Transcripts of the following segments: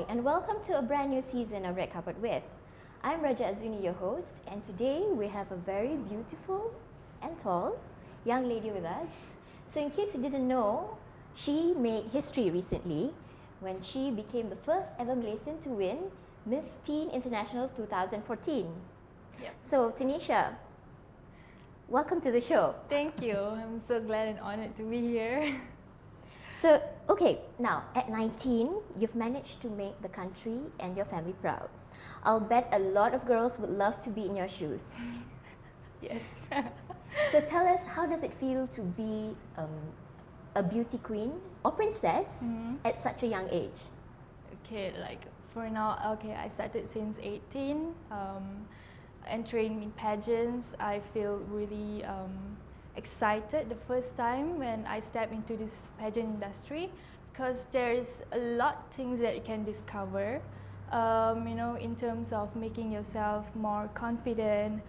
and welcome to a brand new season of Red Carpet with. I'm Raja Azuni, your host, and today we have a very beautiful and tall young lady with us. So in case you didn't know, she made history recently when she became the first ever Malaysian to win Miss Teen International 2014. Yep. So Tanisha, welcome to the show. Thank you. I'm so glad and honored to be here. So, okay, now at 19, you've managed to make the country and your family proud. I'll bet a lot of girls would love to be in your shoes. Yes. So tell us, how does it feel to be a beauty queen or princess at such a young age? Okay, like for now, I started since 18. Entering in pageants, I feel really excited the first time when I step into this pageant industry because there's a lot of things that you can discover, in terms of making yourself more confident,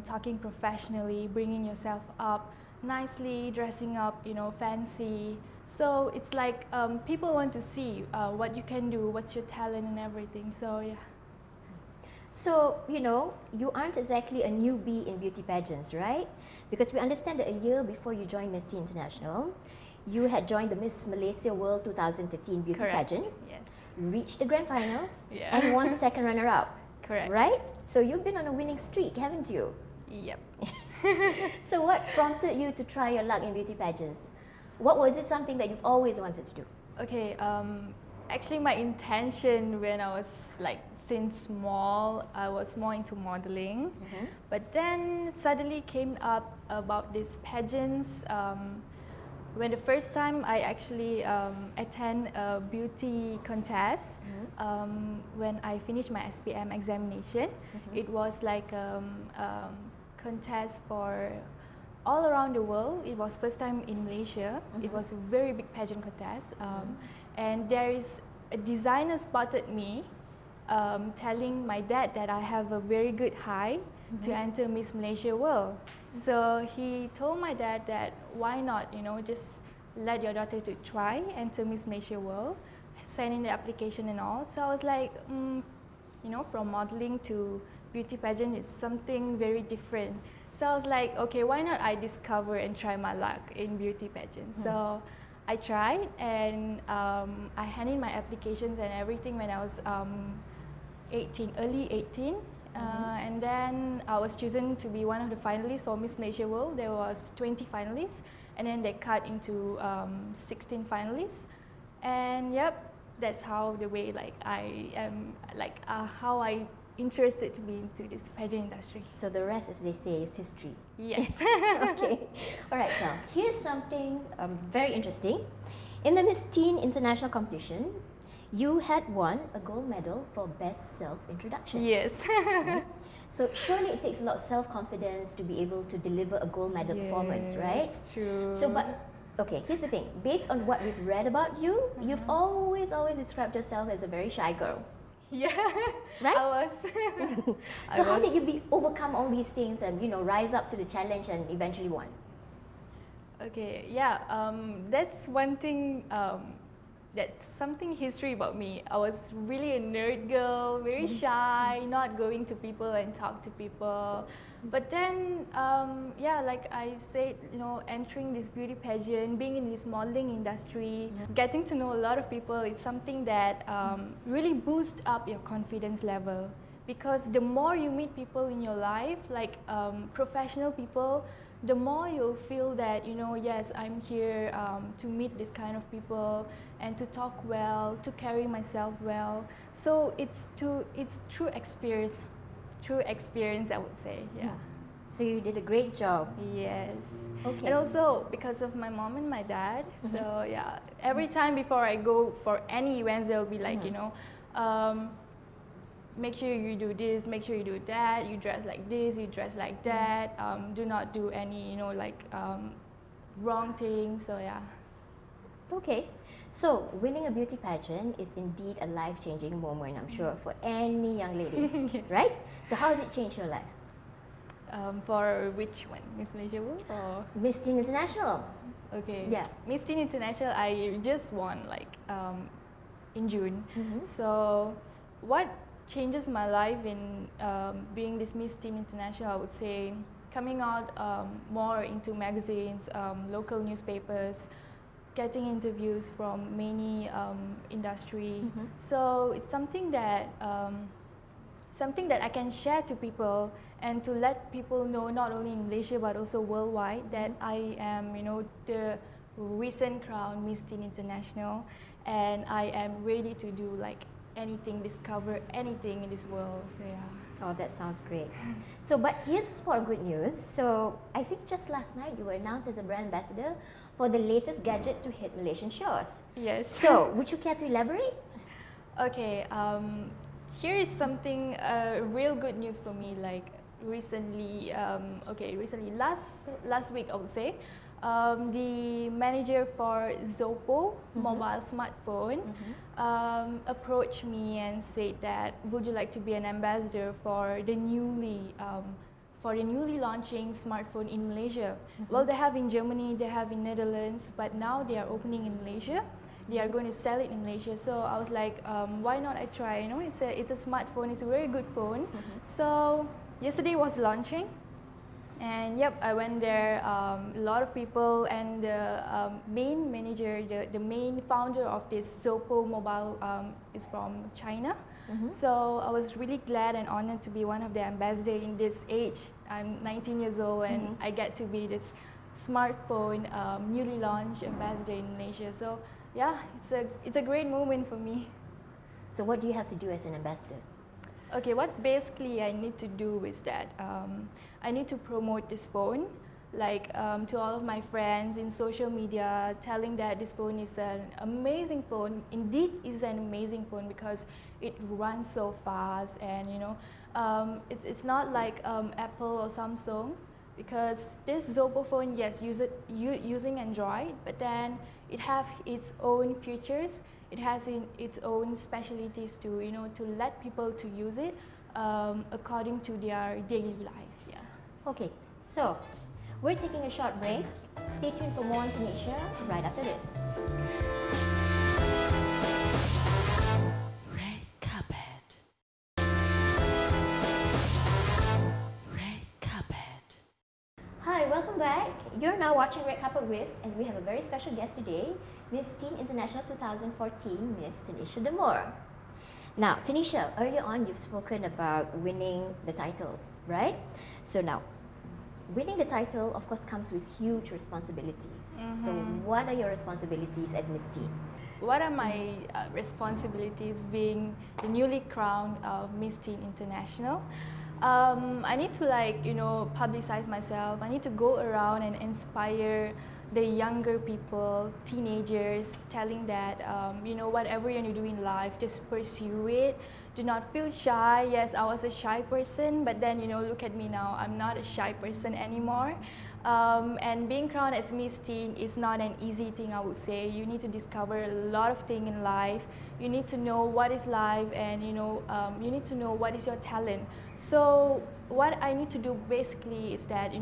talking professionally, bringing yourself up nicely, dressing up, fancy. So it's like people want to see what you can do, what's your talent and everything. So yeah. So, you aren't exactly a newbie in beauty pageants, right? Because we understand that a year before you joined Miss Teen International, you had joined the Miss Malaysia World 2013 beauty Correct. pageant, Yes. reached the grand finals, Yeah. and won second runner-up. Correct. Right? So you've been on a winning streak, haven't you? Yep. So what prompted you to try your luck in beauty pageants? What was it something that you've always wanted to do? Okay, actually my intention when I was since small, I was more into modeling. But then suddenly came up about these pageants. When the first time I actually attend a beauty contest, when I finished my SPM examination, it was like contest for all around the world. It was first time in Malaysia. It was a very big pageant contest. And there is a designer spotted me telling my dad that I have a very good height to enter Miss Malaysia World. So he told my dad that why not, just let your daughter to try enter Miss Malaysia World, send in the application and all. So I was like, from modeling to beauty pageant is something very different. So I was like, okay, why not I discover and try my luck in beauty pageant. So I tried and I handed in my applications and everything when I was 18, early 18. And then I was chosen to be one of the finalists for Miss Malaysia World. There was 20 finalists and then they cut into 16 finalists. And yep, that's how the way I am, how I interested to be into this pageant industry. So the rest, as they say, is history. Yes. Okay. All right, so here's something very interesting. In the Miss Teen International competition, you had won a gold medal for Best Self-Introduction. Yes. So surely it takes a lot of self-confidence to be able to deliver a gold medal performance, right? Yes, true. So, okay, here's the thing. Based on what we've read about you, you've always described yourself as a very shy girl. Yeah, right? I was. So how did you overcome all these things and rise up to the challenge and eventually won? Okay, yeah, that's one thing. That's something history about me. I was really a nerd girl, very shy, not going to people and talk to people. But then, like I said, entering this beauty pageant, being in this modeling industry, getting to know a lot of people is something that really boosts up your confidence level. Because the more you meet people in your life, like professional people, the more you'll feel that, yes, I'm here to meet this kind of people and to talk well, to carry myself well. So it's true experience, I would say, yeah. So you did a great job. Yes. Okay. And also because of my mom and my dad. So yeah, every time before I go for any events, they'll be like, make sure you do this, make sure you do that, you dress like this, you dress like that, do not do any, wrong things, so yeah. Okay, so winning a beauty pageant is indeed a life-changing moment, I'm sure, for any young lady, Yes. right? So how has it changed your life? For which one? Miss Malaysia World or? Miss Teen International. Okay. Yeah. Miss Teen International, I just won in June. Mhm. So what changes my life in being this Miss Teen International, I would say coming out more into magazines, local newspapers, getting interviews from many industry. Mhm. So it's something that I can share to people and to let people know, not only in Malaysia but also worldwide, that I am, the recent crowned Miss Teen International, and I am ready to do like anything, discover anything in this world. So yeah. Oh, that sounds great. So, but here's a spot of good news. So, I think just last night you were announced as a brand ambassador for the latest gadget to hit Malaysian shores. Yes. So, would you care to elaborate? Okay. Here is something real good news for me. Like recently, last week I would say, the manager for Zoppo mobile smartphone approached me and said that, would you like to be an ambassador for the newly launching smartphone in Malaysia? Well, they have in Germany, they have in Netherlands, but now they are opening in Malaysia. They are going to sell it in Malaysia. So I was like, why not I try? It's a smartphone. It's a very good phone. So yesterday was launching. And yep, I went there. A lot of people, and the main manager, the main founder of this Zoppo mobile is from China. So I was really glad and honored to be one of the ambassadors in this age. I'm 19 years old, and I get to be this smartphone newly launched ambassador in Malaysia. So yeah, it's a great moment for me. So, what do you have to do as an ambassador? Okay, what basically I need to do is that I need to promote this phone, like to all of my friends in social media, telling that this phone is an amazing phone. Indeed, is an amazing phone because it runs so fast, and it's not like Apple or Samsung. Because this Zoppo phone, yes, using Android, but then it have its own features. It has its own specialties to to let people to use it according to their daily life. Yeah. Okay, so we're taking a short break. Stay tuned for more on Tanisha right after this. Red carpet. Red carpet. Hi, welcome back. You're now watching Red Carpet with, and we have a very special guest today, Miss Teen International 2014, Miss Tanisha Demour. Now, Tanisha, earlier on you've spoken about winning the title, right? So now, winning the title, of course, comes with huge responsibilities. So what are your responsibilities as Miss Teen? What are my responsibilities being the newly crowned Miss Teen International? I need to publicize myself. I need to go around and inspire the younger people, teenagers, telling that whatever you do in life, just pursue it. Do not feel shy. Yes, I was a shy person, but then look at me now. I'm not a shy person anymore. And being crowned as Miss Teen is not an easy thing, I would say. You need to discover a lot of things in life. You need to know what is life, and you need to know what is your talent. So what I need to do basically is that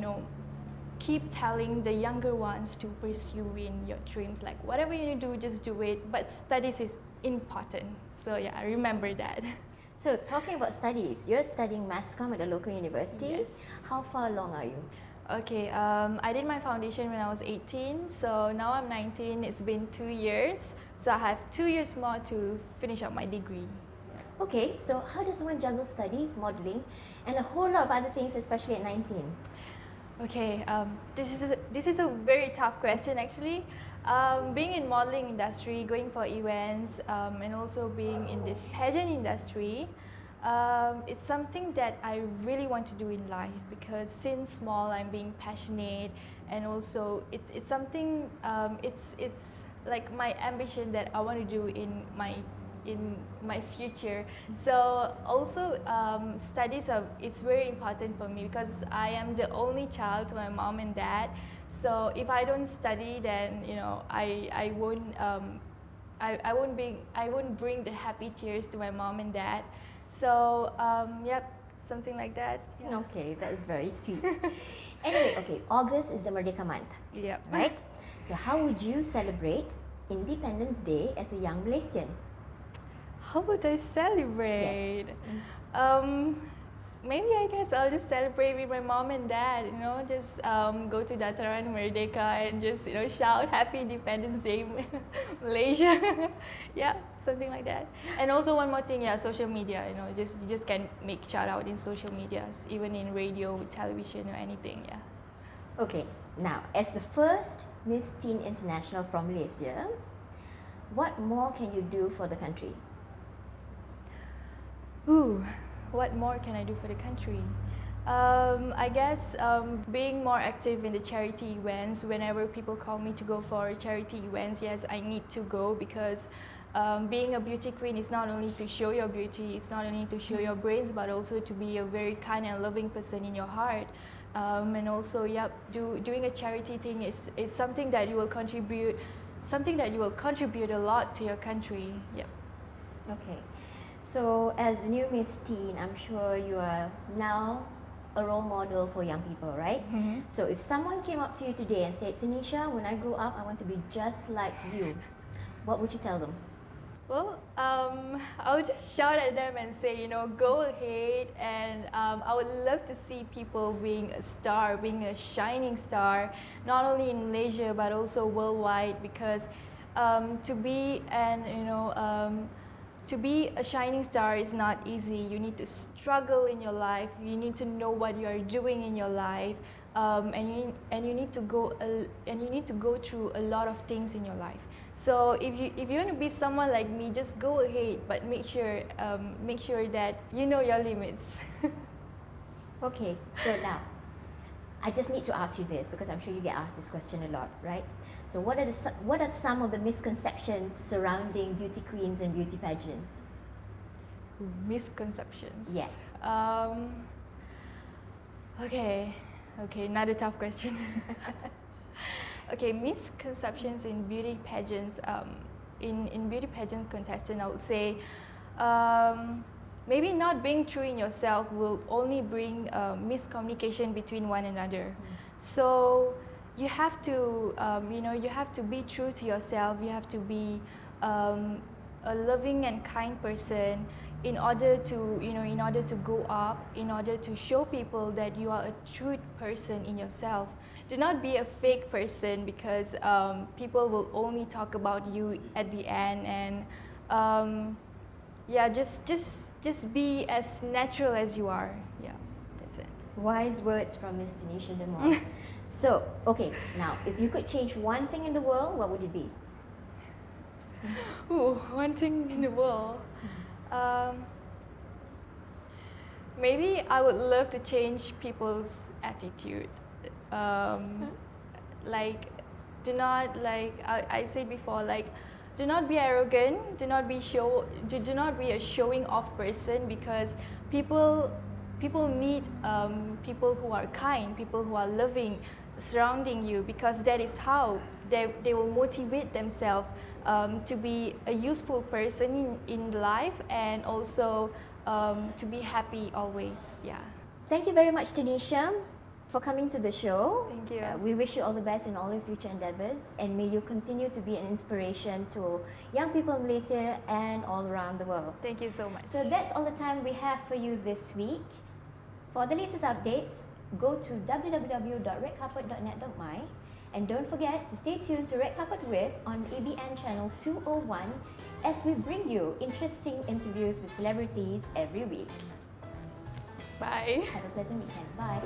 keep telling the younger ones to pursue in your dreams. Like whatever you need to do, just do it. But studies is important. So yeah, I remember that. So talking about studies, you're studying mass comm at a local university. Yes. How far along are you? Okay, I did my foundation when I was 18, so now I'm 19. It's been 2 years, so I have 2 years more to finish up my degree. Okay, so how does one juggle studies, modeling, and a whole lot of other things, especially at 19? Okay, this is a very tough question actually. Being in modeling industry, going for events, and also being in this pageant industry, it's something that I really want to do in life, because since small I'm being passionate, and also it's something it's like my ambition that I want to do in my future. So also studies it's very important for me, because I am the only child to my mom and dad. So if I don't study, then I won't bring the happy tears to my mom and dad. So yep, something like that. Yeah. Okay, that is very sweet. Anyway, okay, August is the Merdeka month, Yep. right? So how would you celebrate Independence Day as a young Malaysian? How would I celebrate? Yes. Maybe I guess I'll just celebrate with my mom and dad, just go to Dataran Merdeka and just, shout Happy Independence Day, Malaysia. Yeah, something like that. And also one more thing, yeah, social media, you just can make shout out in social medias, even in radio, television or anything, yeah. Okay, now as the first Miss Teen International from Malaysia, what more can you do for the country? Ooh, what more can I do for the country? I guess being more active in the charity events. Whenever people call me to go for charity events, yes, I need to go because being a beauty queen is not only to show your beauty, it's not only to show your brains, but also to be a very kind and loving person in your heart. And also, yeah, doing a charity thing is something that you will contribute, a lot to your country. Yep. Okay, so as new Miss Teen, I'm sure you are now a role model for young people, right? Mm-hmm. So if someone came up to you today and said, Tanisha, when I grow up, I want to be just like you, what would you tell them? Well, I would just shout at them and say, go ahead, and I would love to see people being a star, being a shining star, not only in Malaysia but also worldwide. Because to be a shining star is not easy. You need to struggle in your life. You need to know what you are doing in your life, and you need to go through a lot of things in your life. So if you want to be someone like me, just go ahead, but make sure that you know your limits. Okay, so now, I just need to ask you this because I'm sure you get asked this question a lot, right? So what are some of the misconceptions surrounding beauty queens and beauty pageants? Misconceptions. Yeah. Okay, another tough question. Okay, misconceptions in beauty pageants. In beauty pageants contestant, I would say maybe not being true in yourself will only bring miscommunication between one another. So you have to be true to yourself. You have to be a loving and kind person in order to go up, in order to show people that you are a true person in yourself. Do not be a fake person, because people will only talk about you at the end. And just be as natural as you are. Yeah, that's it. Wise words from Miss Tanisha Demour. So, okay, now, if you could change one thing in the world, what would it be? Ooh, one thing in the world. Maybe I would love to change people's attitude. Like, do not, like I said before, like, do not be arrogant. Do not be a showing off person, because people need people who are kind, people who are loving, surrounding you, because that is how they will motivate themselves to be a useful person in life, and also to be happy always. Yeah. Thank you very much, Tanisha, for coming to the show. Thank you. We wish you all the best in all your future endeavors, and may you continue to be an inspiration to young people in Malaysia and all around the world. Thank you so much. So that's all the time we have for you this week. For the latest updates, go to www.redcarpet.net.my, and don't forget to stay tuned to Red Carpet With on ABN channel 201 as we bring you interesting interviews with celebrities every week. Bye. Have a pleasant weekend. Bye.